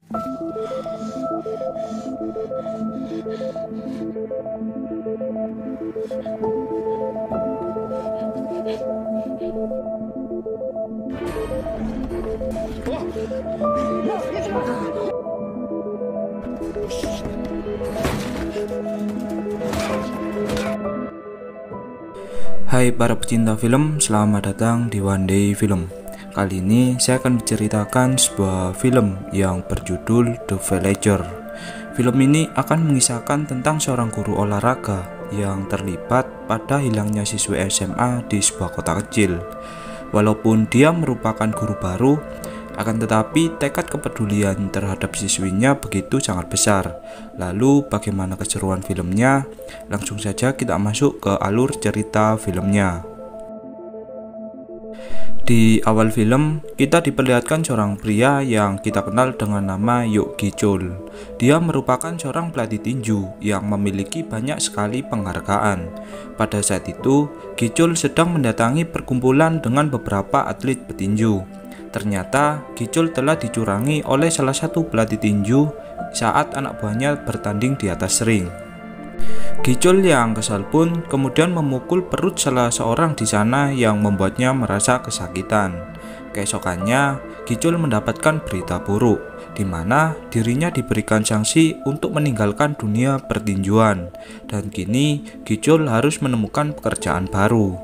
Hai para pecinta film, selamat datang di One Day Film. Kali ini saya akan menceritakan sebuah film yang berjudul The Villager. Film ini akan mengisahkan tentang seorang guru olahraga yang terlibat pada hilangnya siswa SMA di sebuah kota kecil. Walaupun dia merupakan guru baru, akan tetapi tekad kepedulian terhadap siswinya begitu sangat besar. Lalu bagaimana keseruan filmnya? Langsung saja kita masuk ke alur cerita filmnya. Di awal film, kita diperlihatkan seorang pria yang kita kenal dengan nama Yook Gi-chul. Dia merupakan seorang pelatih tinju yang memiliki banyak sekali penghargaan. Pada saat itu, Gi-chul sedang mendatangi perkumpulan dengan beberapa atlet petinju. Ternyata Gi-chul telah dicurangi oleh salah satu pelatih tinju saat anak buahnya bertanding di atas ring. Gi-chul yang kesal pun kemudian memukul perut salah seorang di sana yang membuatnya merasa kesakitan. Keesokannya, Gi-chul mendapatkan berita buruk, di mana dirinya diberikan sanksi untuk meninggalkan dunia pertinjuan, dan kini Gi-chul harus menemukan pekerjaan baru.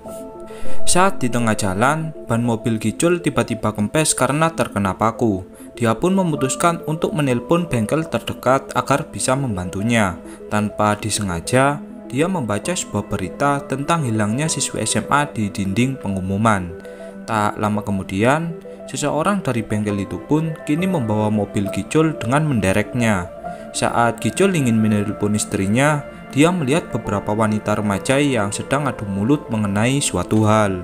Saat di tengah jalan, ban mobil Gi-chul tiba-tiba kempes karena terkena paku. Dia pun memutuskan untuk menelpon bengkel terdekat agar bisa membantunya. Tanpa disengaja, dia membaca sebuah berita tentang hilangnya siswa SMA di dinding pengumuman. Tak lama kemudian, seseorang dari bengkel itu pun kini membawa mobil Gi-chul dengan mendereknya. Saat Gi-chul ingin menelpon istrinya, dia melihat beberapa wanita remaja yang sedang adu mulut mengenai suatu hal.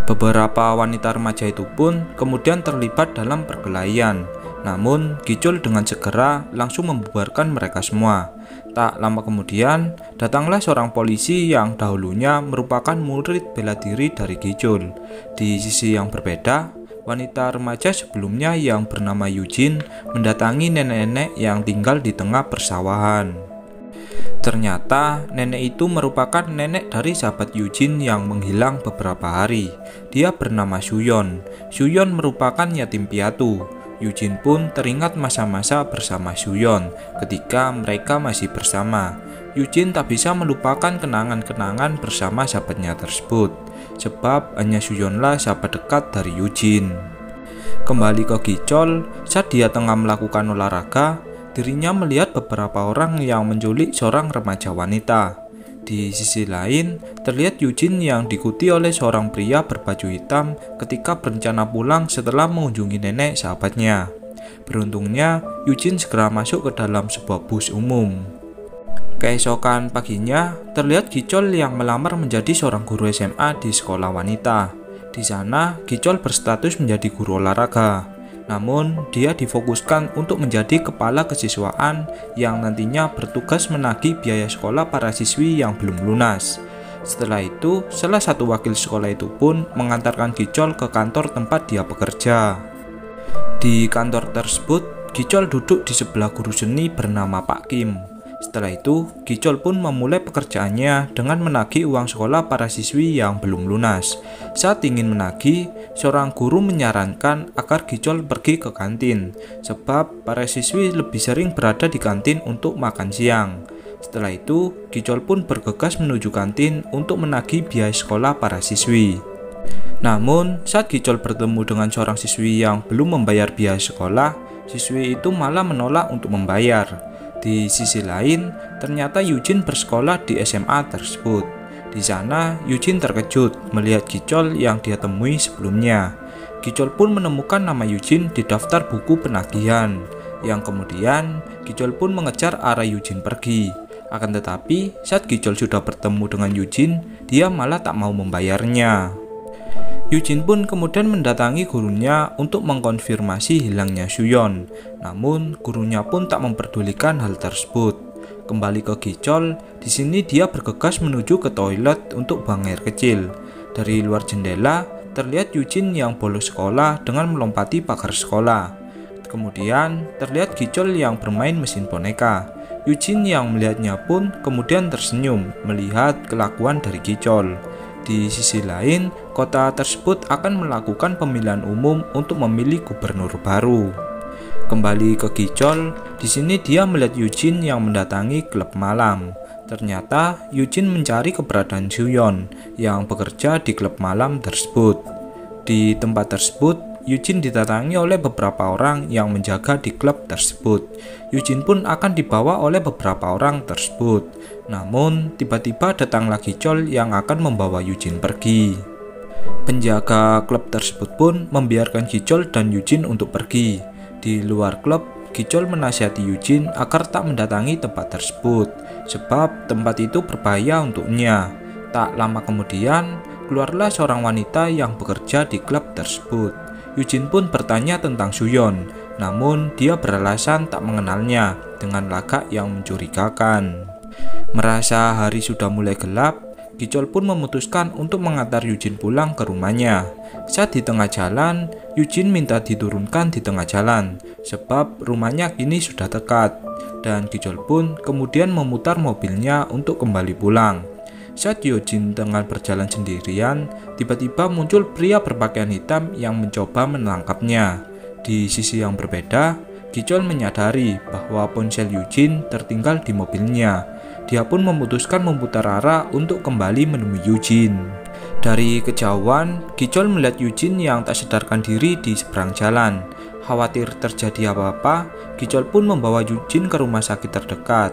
Beberapa wanita remaja itu pun kemudian terlibat dalam perkelahian. Namun, Gi-chul dengan segera langsung membubarkan mereka semua. Tak lama kemudian, datanglah seorang polisi yang dahulunya merupakan murid bela diri dari Gi-chul. Di sisi yang berbeda, wanita remaja sebelumnya yang bernama Eugene mendatangi nenek-nenek yang tinggal di tengah persawahan. Ternyata nenek itu merupakan nenek dari sahabat Eugene yang menghilang beberapa hari. Dia bernama Suyon. Suyon merupakan yatim piatu. Eugene pun teringat masa-masa bersama Suyon ketika mereka masih bersama. Eugene tak bisa melupakan kenangan-kenangan bersama sahabatnya tersebut, sebab hanya Suyonlah sahabat dekat dari Eugene. Kembali ke Gi-chul, saat dia tengah melakukan olahraga, dirinya melihat beberapa orang yang menculik seorang remaja wanita. Di sisi lain, terlihat Eugene yang diikuti oleh seorang pria berbaju hitam ketika berencana pulang setelah mengunjungi nenek sahabatnya. Beruntungnya, Eugene segera masuk ke dalam sebuah bus umum. Keesokan paginya, terlihat Gi-chul yang melamar menjadi seorang guru SMA di sekolah wanita. Di sana, Gi-chul berstatus menjadi guru olahraga. Namun, dia difokuskan untuk menjadi kepala kesiswaan yang nantinya bertugas menagih biaya sekolah para siswi yang belum lunas. Setelah itu, salah satu wakil sekolah itu pun mengantarkan Gi-chul ke kantor tempat dia bekerja. Di kantor tersebut, Gi-chul duduk di sebelah guru seni bernama Pak Kim. Setelah itu, Gi-chul pun memulai pekerjaannya dengan menagih uang sekolah para siswi yang belum lunas. Saat ingin menagih, seorang guru menyarankan agar Gi-chul pergi ke kantin, sebab para siswi lebih sering berada di kantin untuk makan siang. Setelah itu, Gi-chul pun bergegas menuju kantin untuk menagih biaya sekolah para siswi. Namun, saat Gi-chul bertemu dengan seorang siswi yang belum membayar biaya sekolah, siswi itu malah menolak untuk membayar. Di sisi lain, ternyata Eugene bersekolah di SMA tersebut. Di sana, Eugene terkejut melihat Gi-chul yang dia temui sebelumnya. Gi-chul pun menemukan nama Eugene di daftar buku penagihan, yang kemudian Gi-chul pun mengejar arah Eugene pergi. Akan tetapi, saat Gi-chul sudah bertemu dengan Eugene, dia malah tak mau membayarnya. Eugene pun kemudian mendatangi gurunya untuk mengkonfirmasi hilangnya Suyon. Namun, gurunya pun tak memperdulikan hal tersebut. Kembali ke Gi-chul, di sini dia bergegas menuju ke toilet untuk buang air kecil. Dari luar jendela, terlihat Eugene yang bolos sekolah dengan melompati pagar sekolah. Kemudian terlihat Gicol yang bermain mesin boneka. Eugene yang melihatnya pun kemudian tersenyum melihat kelakuan dari Gicol. Di sisi lain, kota tersebut akan melakukan pemilihan umum untuk memilih gubernur baru. Kembali ke Gicol, di sini dia melihat Eugene yang mendatangi klub malam. Ternyata Eugene mencari keberadaan Suyeon yang bekerja di klub malam tersebut. Di tempat tersebut, Eugene didatangi oleh beberapa orang yang menjaga di klub tersebut. Eugene pun akan dibawa oleh beberapa orang tersebut. Namun, tiba-tiba datanglah Gicol yang akan membawa Eugene pergi. Penjaga klub tersebut pun membiarkan Gicol dan Eugene untuk pergi. Di luar klub, Gicol menasihati Eugene agar tak mendatangi tempat tersebut, sebab tempat itu berbahaya untuknya. Tak lama kemudian, keluarlah seorang wanita yang bekerja di klub tersebut. Eugene pun bertanya tentang Suyeon, namun dia beralasan tak mengenalnya dengan lagak yang mencurigakan. Merasa hari sudah mulai gelap, Gicol pun memutuskan untuk mengantar Eugene pulang ke rumahnya. Saat di tengah jalan, Eugene minta diturunkan di tengah jalan, sebab rumahnya kini sudah dekat, dan Gicol pun kemudian memutar mobilnya untuk kembali pulang. Saat Eugene tengah berjalan sendirian, tiba-tiba muncul pria berpakaian hitam yang mencoba menangkapnya. Di sisi yang berbeda, Gicol menyadari bahwa ponsel Eugene tertinggal di mobilnya. Dia pun memutuskan memutar arah untuk kembali menemui Eugene. Dari kejauhan, Gicol melihat Eugene yang tak sadarkan diri di seberang jalan. Khawatir terjadi apa-apa, Gicol pun membawa Eugene ke rumah sakit terdekat.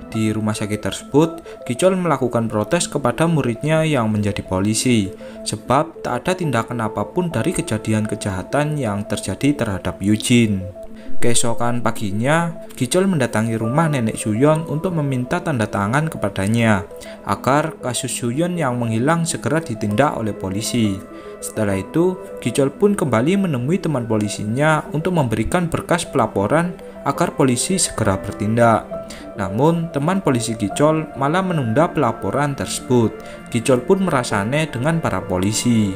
Di rumah sakit tersebut, Gicol melakukan protes kepada muridnya yang menjadi polisi, sebab tak ada tindakan apapun dari kejadian kejahatan yang terjadi terhadap Eugene. Keesokan paginya, Gicol mendatangi rumah nenek Suyeon untuk meminta tanda tangan kepadanya, agar kasus Suyeon yang menghilang segera ditindak oleh polisi. Setelah itu, Gicol pun kembali menemui teman polisinya untuk memberikan berkas pelaporan agar polisi segera bertindak. Namun, teman polisi Gicol malah menunda pelaporan tersebut. Gicol pun merasa aneh dengan para polisi.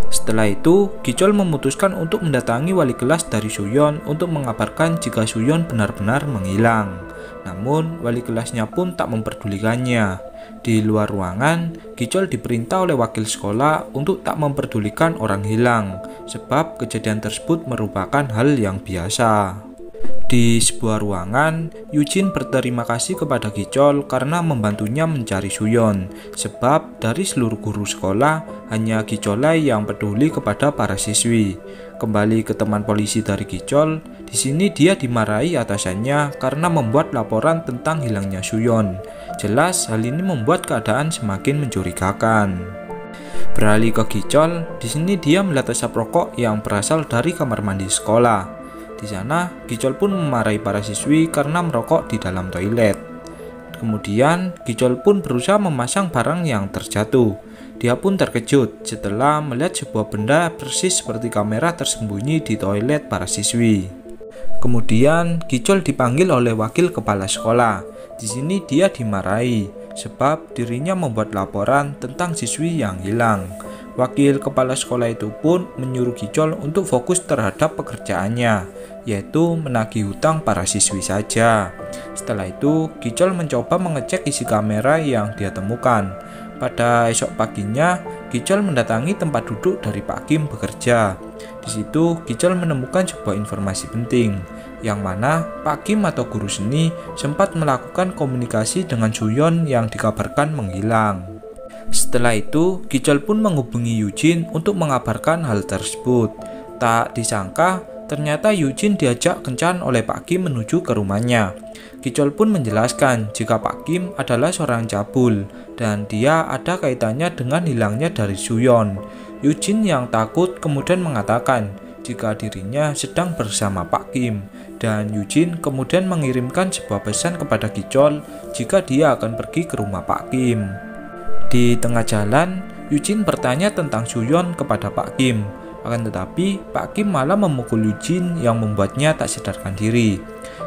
Setelah itu, Gicol memutuskan untuk mendatangi wali kelas dari Suyeon untuk mengabarkan jika Suyeon benar-benar menghilang. Namun, wali kelasnya pun tak memperdulikannya. Di luar ruangan, Gicol diperintah oleh wakil sekolah untuk tak memperdulikan orang hilang, sebab kejadian tersebut merupakan hal yang biasa. Di sebuah ruangan, Eugene berterima kasih kepada Gicol karena membantunya mencari Suyeon, sebab dari seluruh guru sekolah, hanya Gicol yang peduli kepada para siswi. Kembali ke teman polisi dari Gicol, di sini dia dimarahi atasannya karena membuat laporan tentang hilangnya Suyeon. Jelas hal ini membuat keadaan semakin mencurigakan. Beralih ke Gicol, di sini dia melihat asap rokok yang berasal dari kamar mandi sekolah. Di sana, Gicol pun memarahi para siswi karena merokok di dalam toilet. Kemudian, Gicol pun berusaha memasang barang yang terjatuh. Dia pun terkejut setelah melihat sebuah benda persis seperti kamera tersembunyi di toilet para siswi. Kemudian, Gicol dipanggil oleh wakil kepala sekolah. Di sini dia dimarahi, sebab dirinya membuat laporan tentang siswi yang hilang. Wakil kepala sekolah itu pun menyuruh Gicol untuk fokus terhadap pekerjaannya, yaitu menagih hutang para siswi saja. Setelah itu, Gicol mencoba mengecek isi kamera yang dia temukan. Pada esok paginya, Gicol mendatangi tempat duduk dari Pak Kim bekerja. Di situ, Gicol menemukan sebuah informasi penting, yang mana Pak Kim atau guru seni sempat melakukan komunikasi dengan Suyeon yang dikabarkan menghilang. Setelah itu, Gicol pun menghubungi Eugene untuk mengabarkan hal tersebut. Tak disangka, ternyata Eugene diajak kencan oleh Pak Kim menuju ke rumahnya. Gicol pun menjelaskan jika Pak Kim adalah seorang cabul dan dia ada kaitannya dengan hilangnya dari Suyeon. Eugene yang takut kemudian mengatakan jika dirinya sedang bersama Pak Kim, dan Eugene kemudian mengirimkan sebuah pesan kepada Gicol jika dia akan pergi ke rumah Pak Kim. Di tengah jalan, Eugene bertanya tentang Suyeon kepada Pak Kim. Akan tetapi, Pak Kim malah memukul Eugene yang membuatnya tak sadarkan diri.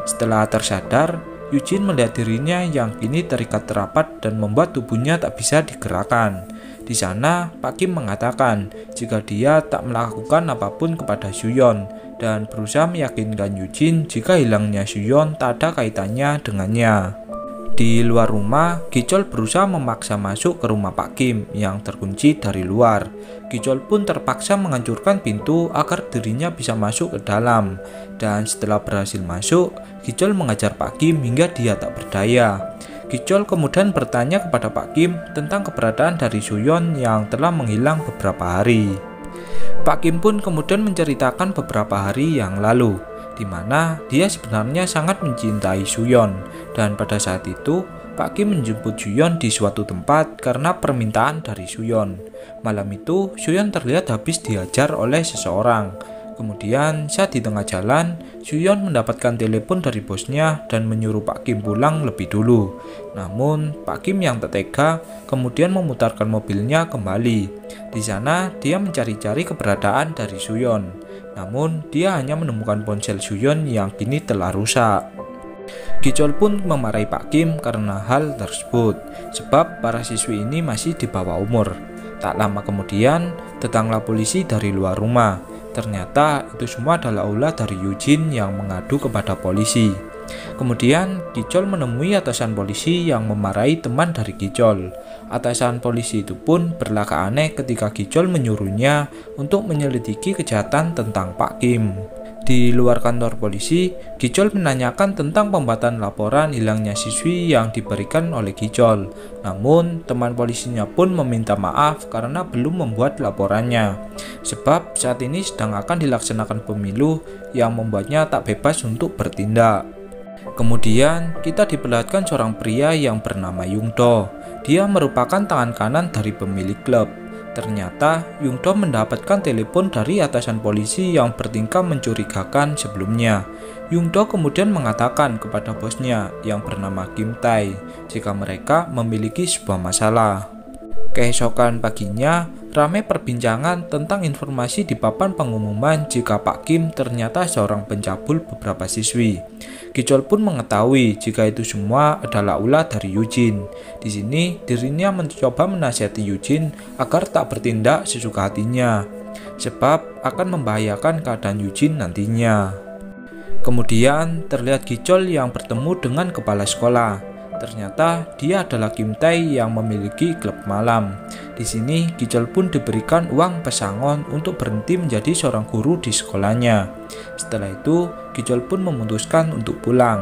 Setelah tersadar, Eugene melihat dirinya yang kini terikat rapat dan membuat tubuhnya tak bisa digerakkan. Di sana, Pak Kim mengatakan jika dia tak melakukan apapun kepada Suyeon, dan berusaha meyakinkan Eugene jika hilangnya Suyeon tak ada kaitannya dengannya. Di luar rumah, Gichol berusaha memaksa masuk ke rumah Pak Kim yang terkunci dari luar. Gichol pun terpaksa menghancurkan pintu agar dirinya bisa masuk ke dalam. Dan setelah berhasil masuk, Gichol mengajar Pak Kim hingga dia tak berdaya. Gichol kemudian bertanya kepada Pak Kim tentang keberadaan dari Suyeon yang telah menghilang beberapa hari. Pak Kim pun kemudian menceritakan beberapa hari yang lalu, di mana dia sebenarnya sangat mencintai Suyeon, dan pada saat itu Pak Kim menjemput Suyeon di suatu tempat karena permintaan dari Suyeon. Malam itu Suyeon terlihat habis dihajar oleh seseorang. Kemudian saat di tengah jalan, Suyeon mendapatkan telepon dari bosnya dan menyuruh Pak Kim pulang lebih dulu. Namun Pak Kim yang tak tega kemudian memutarkan mobilnya kembali. Di sana dia mencari-cari keberadaan dari Suyeon. Namun dia hanya menemukan ponsel Suyeon yang kini telah rusak. Gichol pun memarahi Pak Kim karena hal tersebut, sebab para siswi ini masih di bawah umur. Tak lama kemudian, datanglah polisi dari luar rumah. Ternyata itu semua adalah ulah dari Eugene yang mengadu kepada polisi. Kemudian Gichol menemui atasan polisi yang memarahi teman dari Gichol. Atasan polisi itu pun berlagak aneh ketika Gichol menyuruhnya untuk menyelidiki kejahatan tentang Pak Kim. Di luar kantor polisi, Gichol menanyakan tentang pembuatan laporan hilangnya siswi yang diberikan oleh Gichol. Namun, teman polisinya pun meminta maaf karena belum membuat laporannya. Sebab saat ini sedang akan dilaksanakan pemilu yang membuatnya tak bebas untuk bertindak. Kemudian, kita diperlihatkan seorang pria yang bernama Young-do. Dia merupakan tangan kanan dari pemilik klub. Ternyata, Young-do mendapatkan telepon dari atasan polisi yang bertingkah mencurigakan sebelumnya. Young-do kemudian mengatakan kepada bosnya yang bernama Kim Tae jika mereka memiliki sebuah masalah. Keesokan paginya, ramai perbincangan tentang informasi di papan pengumuman jika Pak Kim ternyata seorang pencabul beberapa siswi. Gichol pun mengetahui jika itu semua adalah ulah dari Eugene. Di sini, dirinya mencoba menasihati Eugene agar tak bertindak sesuka hatinya, sebab akan membahayakan keadaan Eugene nantinya. Kemudian, terlihat Gichol yang bertemu dengan kepala sekolah. Ternyata dia adalah Kim Tae yang memiliki klub malam. Di sini Gichol pun diberikan uang pesangon untuk berhenti menjadi seorang guru di sekolahnya. Setelah itu Gichol pun memutuskan untuk pulang.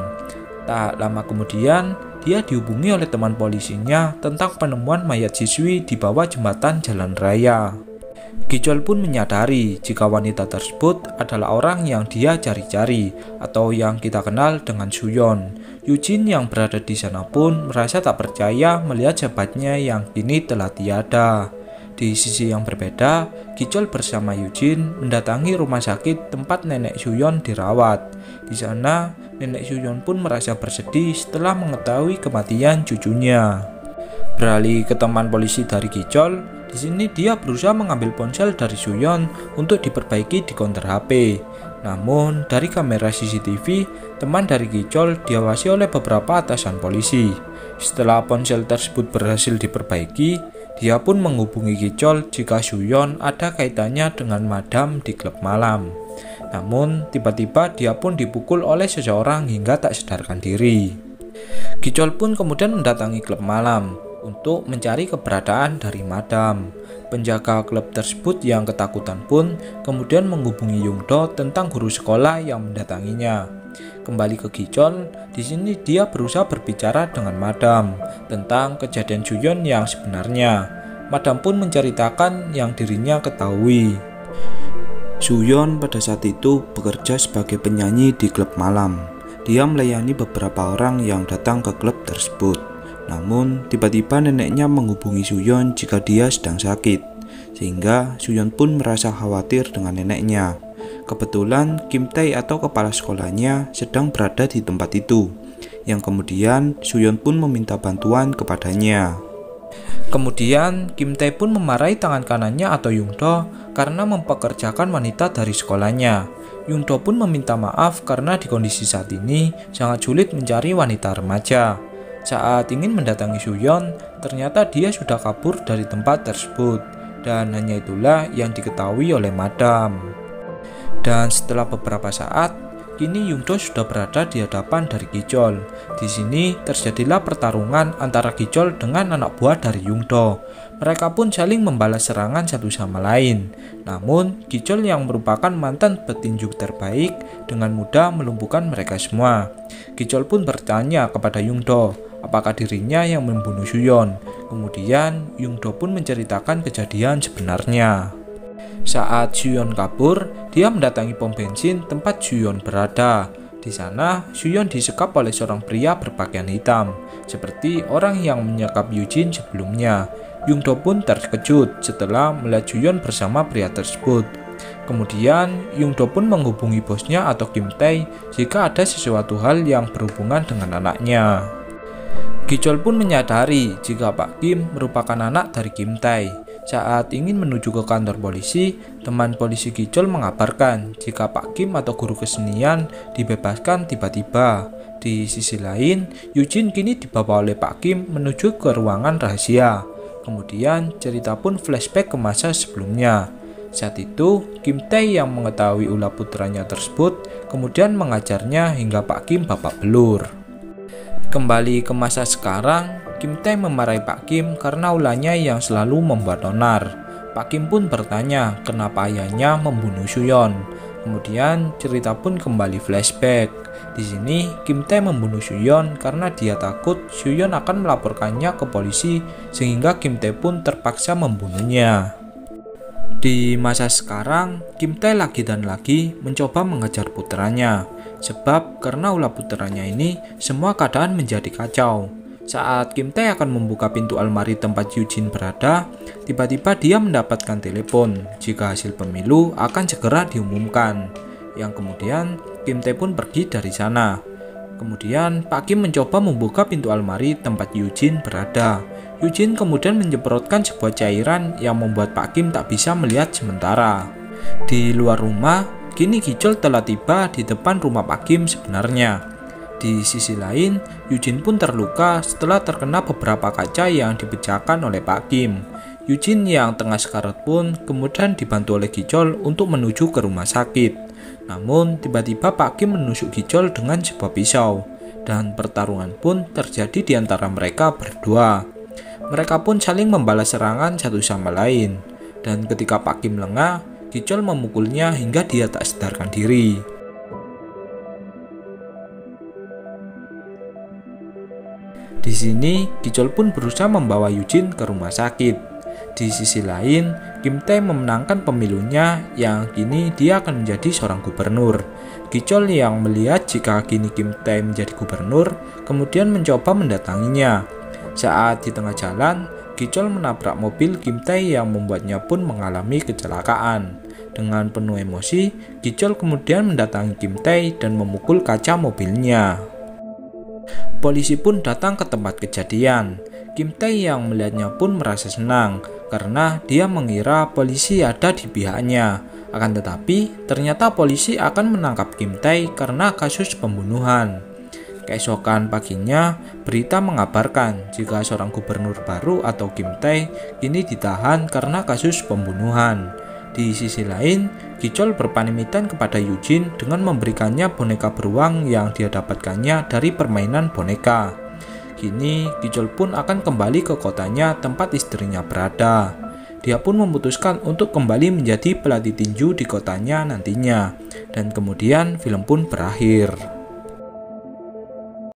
Tak lama kemudian dia dihubungi oleh teman polisinya tentang penemuan mayat siswi di bawah jembatan jalan raya. Gichol pun menyadari jika wanita tersebut adalah orang yang dia cari-cari atau yang kita kenal dengan Suyeon. Eugene yang berada di sana pun merasa tak percaya melihat sahabatnya yang kini telah tiada. Di sisi yang berbeda, Gichol bersama Eugene mendatangi rumah sakit tempat nenek Suyeon dirawat. Di sana, nenek Suyeon pun merasa bersedih setelah mengetahui kematian cucunya. Beralih ke teman polisi dari Gichol, di sini dia berusaha mengambil ponsel dari Suyeon untuk diperbaiki di counter HP. Namun, dari kamera CCTV, teman dari Gichol diawasi oleh beberapa atasan polisi. Setelah ponsel tersebut berhasil diperbaiki, dia pun menghubungi Gichol jika Suyeon ada kaitannya dengan madam di klub malam. Namun, tiba-tiba dia pun dipukul oleh seseorang hingga tak sadarkan diri. Gichol pun kemudian mendatangi klub malam untuk mencari keberadaan dari madam. Penjaga klub tersebut yang ketakutan pun kemudian menghubungi Young-do tentang guru sekolah yang mendatanginya. Kembali ke Gichol, di sini dia berusaha berbicara dengan madam tentang kejadian Suyeon yang sebenarnya. Madam pun menceritakan yang dirinya ketahui. Suyeon pada saat itu bekerja sebagai penyanyi di klub malam. Dia melayani beberapa orang yang datang ke klub tersebut. Namun, tiba-tiba neneknya menghubungi Suyeon jika dia sedang sakit, sehingga Suyeon pun merasa khawatir dengan neneknya. Kebetulan Kim Tae atau kepala sekolahnya sedang berada di tempat itu, yang kemudian Suyeon pun meminta bantuan kepadanya. Kemudian, Kim Tae pun memarahi tangan kanannya atau Young-do karena mempekerjakan wanita dari sekolahnya. Young-do pun meminta maaf karena di kondisi saat ini sangat sulit mencari wanita remaja. Saat ingin mendatangi Suyeon, ternyata dia sudah kabur dari tempat tersebut, dan hanya itulah yang diketahui oleh madam. Dan setelah beberapa saat, kini Yungdo sudah berada di hadapan dari Gichol. Di sini terjadilah pertarungan antara Gichol dengan anak buah dari Yungdo. Mereka pun saling membalas serangan satu sama lain. Namun, Gichol yang merupakan mantan petinju terbaik dengan mudah melumpuhkan mereka semua. Gichol pun bertanya kepada Yungdo, apakah dirinya yang membunuh Suyeon. Kemudian, Yungdo pun menceritakan kejadian sebenarnya. Saat Suyeon kabur, dia mendatangi pom bensin tempat Suyeon berada. Di sana, Suyeon disekap oleh seorang pria berpakaian hitam, seperti orang yang menyekap Yujin sebelumnya. Yungdo pun terkejut setelah melihat Suyeon bersama pria tersebut. Kemudian, Yungdo pun menghubungi bosnya atau Kim Tae jika ada sesuatu hal yang berhubungan dengan anaknya. Gichol pun menyadari jika Pak Kim merupakan anak dari Kim Tae. Saat ingin menuju ke kantor polisi, teman polisi Gichol mengabarkan jika Pak Kim atau guru kesenian dibebaskan tiba-tiba. Di sisi lain, Yujin kini dibawa oleh Pak Kim menuju ke ruangan rahasia. Kemudian cerita pun flashback ke masa sebelumnya. Saat itu, Kim Tae yang mengetahui ulah putranya tersebut kemudian mengajarnya hingga Pak Kim babak belur. Kembali ke masa sekarang, Kim Tae memarahi Pak Kim karena ulahnya yang selalu membuat onar. Pak Kim pun bertanya kenapa ayahnya membunuh Suyeon. Kemudian cerita pun kembali flashback. Di sini Kim Tae membunuh Suyeon karena dia takut Suyeon akan melaporkannya ke polisi sehingga Kim Tae pun terpaksa membunuhnya. Di masa sekarang, Kim Tae lagi dan lagi mencoba mengejar putranya. Sebab karena ulah putranya ini, semua keadaan menjadi kacau. Saat Kim Tae akan membuka pintu almari tempat Yujin berada, tiba-tiba dia mendapatkan telepon jika hasil pemilu akan segera diumumkan. Yang kemudian Kim Tae pun pergi dari sana. Kemudian Pak Kim mencoba membuka pintu almari tempat Yujin berada. Yujin kemudian menyemprotkan sebuah cairan yang membuat Pak Kim tak bisa melihat sementara. Di luar rumah, kini Gichol telah tiba di depan rumah Pak Kim sebenarnya. Di sisi lain, Yujin pun terluka setelah terkena beberapa kaca yang dipecahkan oleh Pak Kim. Yujin yang tengah sekarat pun kemudian dibantu oleh Gichol untuk menuju ke rumah sakit. Namun, tiba-tiba Pak Kim menusuk Gichol dengan sebuah pisau, dan pertarungan pun terjadi di antara mereka berdua. Mereka pun saling membalas serangan satu sama lain, dan ketika Pak Kim lengah, Gichol memukulnya hingga dia tak sadarkan diri. Di sini, Gichol pun berusaha membawa Yujin ke rumah sakit. Di sisi lain, Kim Tae memenangkan pemilunya yang kini dia akan menjadi seorang gubernur. Gichol yang melihat jika kini Kim Tae menjadi gubernur, kemudian mencoba mendatanginya. Saat di tengah jalan, Gichol menabrak mobil Kim Tae yang membuatnya pun mengalami kecelakaan. Dengan penuh emosi, Gichol kemudian mendatangi Kim Tae dan memukul kaca mobilnya. Polisi pun datang ke tempat kejadian. Kim Tae yang melihatnya pun merasa senang karena dia mengira polisi ada di pihaknya. Akan tetapi, ternyata polisi akan menangkap Kim Tae karena kasus pembunuhan. Keesokan paginya, berita mengabarkan jika seorang gubernur baru atau Kim Tae kini ditahan karena kasus pembunuhan. Di sisi lain, Gichol berpamitan kepada Yujin dengan memberikannya boneka beruang yang dia dapatkannya dari permainan boneka. Kini, Gichol pun akan kembali ke kotanya tempat istrinya berada. Dia pun memutuskan untuk kembali menjadi pelatih tinju di kotanya nantinya. Dan kemudian film pun berakhir.